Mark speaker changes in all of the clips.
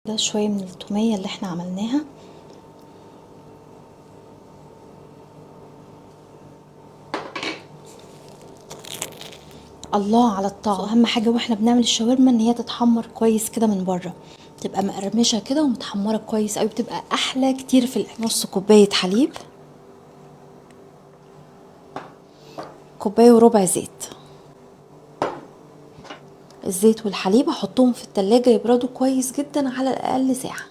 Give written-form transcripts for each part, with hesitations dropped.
Speaker 1: ده شوية من التومية اللي احنا عملناها. الله على الطعم. اهم حاجة واحنا بنعمل الشاورما ان هي تتحمر كويس كده من بره، تبقى مقرمشة كده ومتحمرة كويس اوي، بتبقى احلى كتير في الاكل. نص كوباية حليب، كوباية وربع زيت. الزيت والحليب هحطهم في التلاجة يبردوا كويس جدا على الاقل ساعة.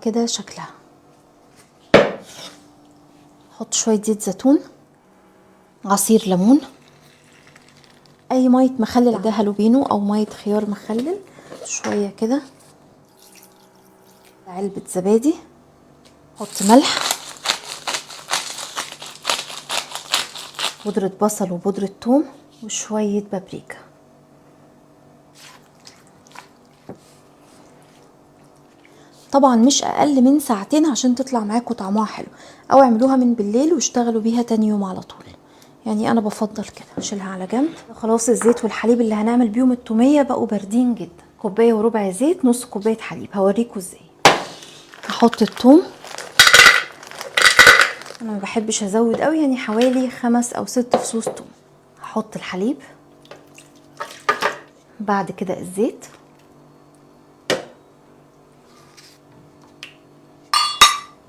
Speaker 1: كده شكلها. احط شوية زيت زيتون، عصير ليمون، اي مية مخلل، ده هالوبينو او مية خيار مخلل، شوية كده، علبة زبادي، احط ملح، بودرة بصل وبودرة ثوم وشوية بابريكا. طبعا مش اقل من ساعتين عشان تطلع معاكم طعمها حلو، او اعملوها من بالليل واشتغلوا بيها تاني يوم على طول، يعني انا بفضل كده. اشيلها على جنب. خلاص الزيت والحليب اللي هنعمل بيهم التوميه بقوا باردين جدا. كوبايه وربع زيت، نص كوبايه حليب. هوريكم ازاي. هحط الثوم، انا ما بحبش ازود قوي، يعني حوالي 5 أو 6 فصوص ثوم. هحط الحليب، بعد كده الزيت،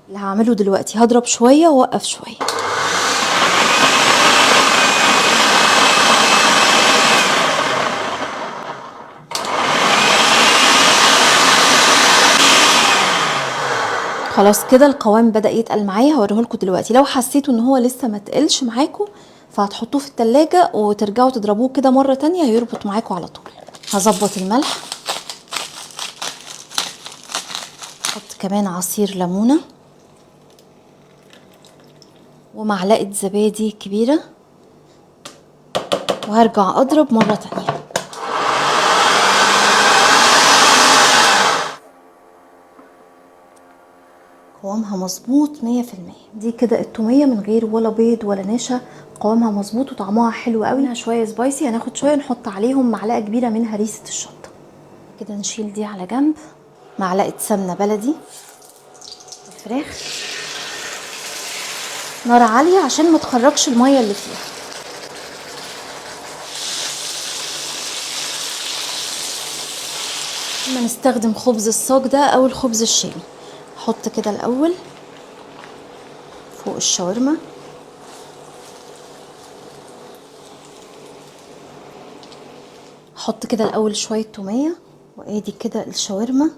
Speaker 1: اللي هعمله دلوقتي هضرب شويه واوقف شويه. خلاص كده القوام بدأ يتقل معايا، هوريهولكوا دلوقتي. لو حسيتوا ان هو لسه ما تقلش معاكم فهتحطوه في التلاجة وترجعوا تضربوه كده مرة تانية هيربط معاكم على طول. هظبط الملح، احط كمان عصير ليمونة ومعلقة زبادي كبيرة، وهرجع اضرب مرة تانية. قوامها مظبوط 100%. دي كده التوميه من غير ولا بيض ولا نشا، قوامها مظبوط وطعمها حلو قوي. هنا شويه سبايسي، هناخد شويه نحط عليهم معلقه كبيره من هريسه الشطه. كده نشيل دي على جنب. معلقه سمنه بلدي. الفراخ نار عاليه عشان ما تخرجش الميه اللي فيها. اما نستخدم خبز الصاج ده او الخبز الشامي. احط كده الاول فوق الشاورما، احط كده الاول شويه توميه، وادي كده الشاورما.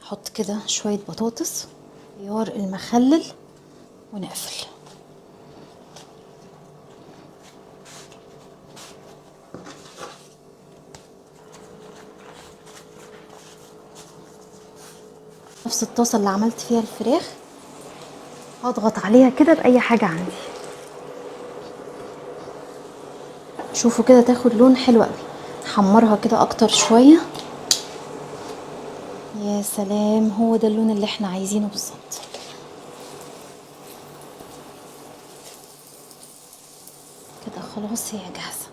Speaker 1: احط كده شويه بطاطس، خيار المخلل، ونقفل. نفس الطاسه اللي عملت فيها الفراخ هضغط عليها كده باي حاجه عندي. شوفوا كده تاخد لون حلو قوي. نحمرها كده اكتر شويه. يا سلام، هو ده اللون اللي احنا عايزينه بالظبط. كده خلاص هي جاهزه.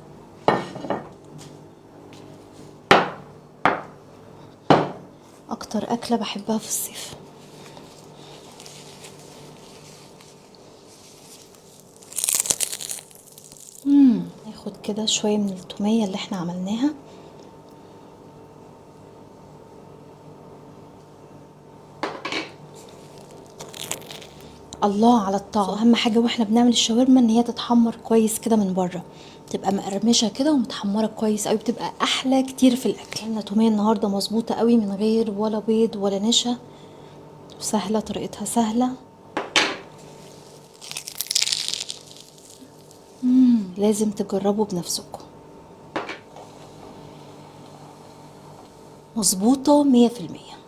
Speaker 1: اكتر اكله بحبها في الصيف. ناخد كده شويه من التوميه اللي احنا عملناها. الله على الطعم. اهم حاجه واحنا بنعمل الشاورما ان هي تتحمر كويس كده من بره، تبقى مقرمشه كده ومتحمره كويس قوي، بتبقى احلى كتير في الاكل. عملنا توميه النهارده مظبوطه قوي من غير ولا بيض ولا نشا، وسهله، طريقتها سهله. لازم تجربوا بنفسكم. مظبوطه 100%.